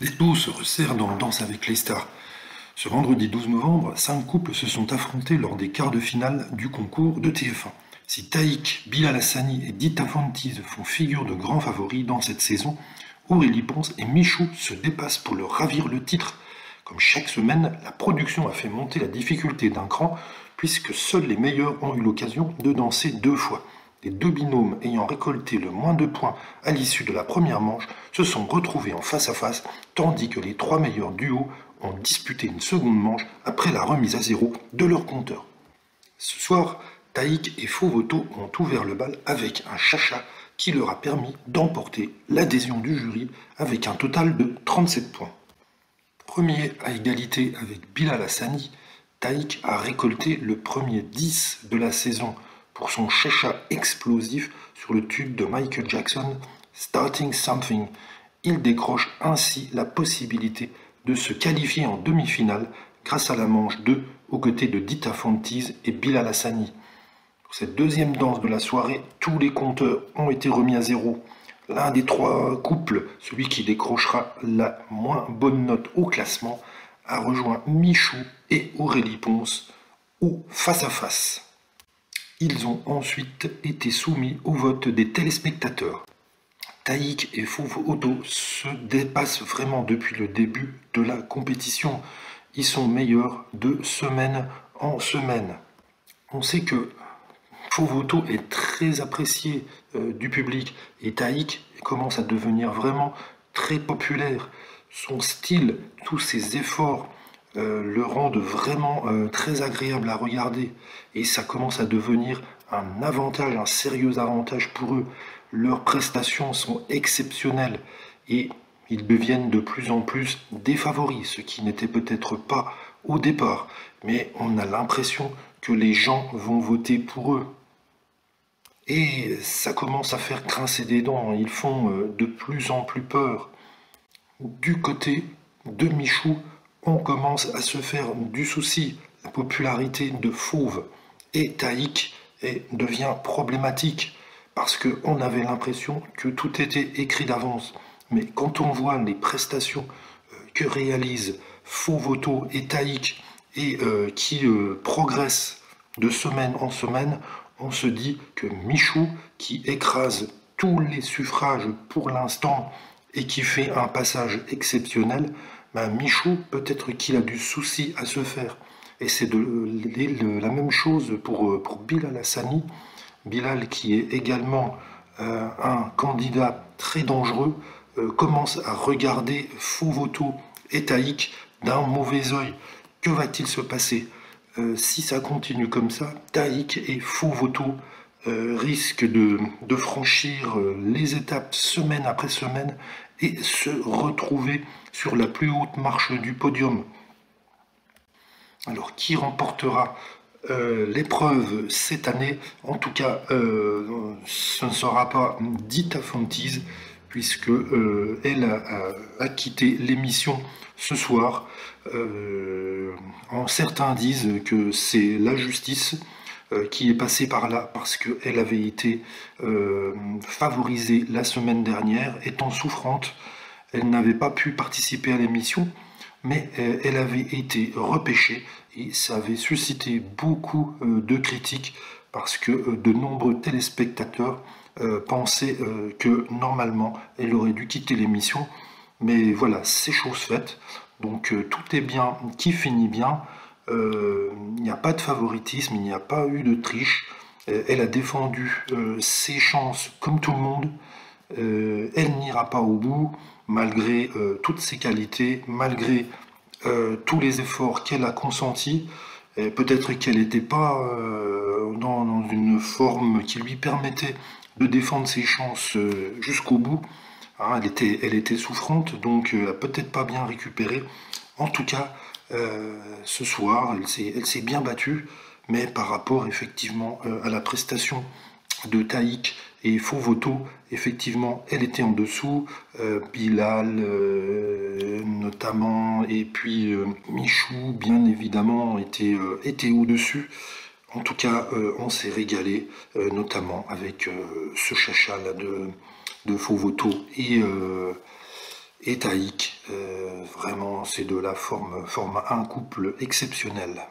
L'étau se resserre dans Danse avec les stars. Ce vendredi 12 novembre, 5 couples se sont affrontés lors des quarts de finale du concours de TF1. Si Taïk, Bilal Hassani et Dita Fontees font figure de grands favoris dans cette saison, Aurélie Pons et Michou se dépassent pour leur ravir le titre. Comme chaque semaine, la production a fait monter la difficulté d'un cran, puisque seuls les meilleurs ont eu l'occasion de danser 2 fois. Les 2 binômes ayant récolté le moins de points à l'issue de la première manche se sont retrouvés en face à face, tandis que les 3 meilleurs duos ont disputé une seconde manche après la remise à 0 de leur compteur. Ce soir, Taïk et Fauvoto ont ouvert le bal avec un chacha qui leur a permis d'emporter l'adhésion du jury avec un total de 37 points. Premier à égalité avec Bilal Hassani, Taïk a récolté le premier 10 de la saison pour son chacha explosif sur le tube de Michael Jackson, Starting Something. Il décroche ainsi la possibilité de se qualifier en demi-finale grâce à la manche 2 aux côtés de Dita Fontees et Bilal Hassani. Pour cette deuxième danse de la soirée, tous les compteurs ont été remis à 0. L'un des 3 couples, celui qui décrochera la moins bonne note au classement, a rejoint Michou et Aurélie Pons au face-à-face. Ils ont ensuite été soumis au vote des téléspectateurs. Taïk et Fauvoto se dépassent vraiment depuis le début de la compétition. Ils sont meilleurs de semaine en semaine. On sait que Fauvoto est très apprécié du public et Taïk commence à devenir vraiment très populaire. Son style, tous ses efforts le rendent vraiment très agréable à regarder et ça commence à devenir un avantage, un sérieux avantage pour eux. Leurs prestations sont exceptionnelles et ils deviennent de plus en plus des favoris, ce qui n'était peut-être pas au départ, mais on a l'impression que les gens vont voter pour eux. Et ça commence à faire grincer des dents, ils font de plus en plus peur. Du côté de Michou, on commence à se faire du souci. La popularité de Fauve et Taïk devient problématique parce qu'on avait l'impression que tout était écrit d'avance. Mais quand on voit les prestations que réalisent Fauvoto et Taïk et qui progressent de semaine en semaine, on se dit que Michou, qui écrase tous les suffrages pour l'instant et qui fait un passage exceptionnel, Michou, peut-être qu'il a du souci à se faire. Et c'est la même chose pour Bilal Hassani. Bilal, qui est également un candidat très dangereux, commence à regarder Fauvoto et Taïk d'un mauvais œil. Que va-t-il se passer si ça continue comme ça? Taïk et Fauvoto risquent de franchir les étapes semaine après semaine et se retrouver sur la plus haute marche du podium. Alors, qui remportera l'épreuve cette année? En tout cas, ce ne sera pas Dita Fontees, puisque elle a quitté l'émission ce soir. Certains disent que c'est la justice qui est passée par là parce qu'elle avait été favorisée la semaine dernière, étant souffrante. Elle n'avait pas pu participer à l'émission, mais elle avait été repêchée et ça avait suscité beaucoup de critiques parce que de nombreux téléspectateurs pensaient que normalement elle aurait dû quitter l'émission. Mais voilà, c'est chose faite. Donc tout est bien qui finit bien. Il n'y a pas de favoritisme, il n'y a pas eu de triche. Elle a défendu ses chances comme tout le monde. Elle n'ira pas au bout, malgré toutes ses qualités, malgré tous les efforts qu'elle a consentis. Peut-être qu'elle n'était pas dans une forme qui lui permettait de défendre ses chances jusqu'au bout. Hein, elle était souffrante, donc elle n'a peut-être pas bien récupéré. En tout cas, ce soir, elle s'est bien battue, mais par rapport effectivement à la prestation de Taïk et Fauvoto, effectivement, elle était en dessous. Bilal notamment, et puis Michou, bien évidemment, était au-dessus. En tout cas, on s'est régalé, notamment avec ce chacha là de Fauvoto et Taïk. Vraiment, ces deux-là forment un couple exceptionnel.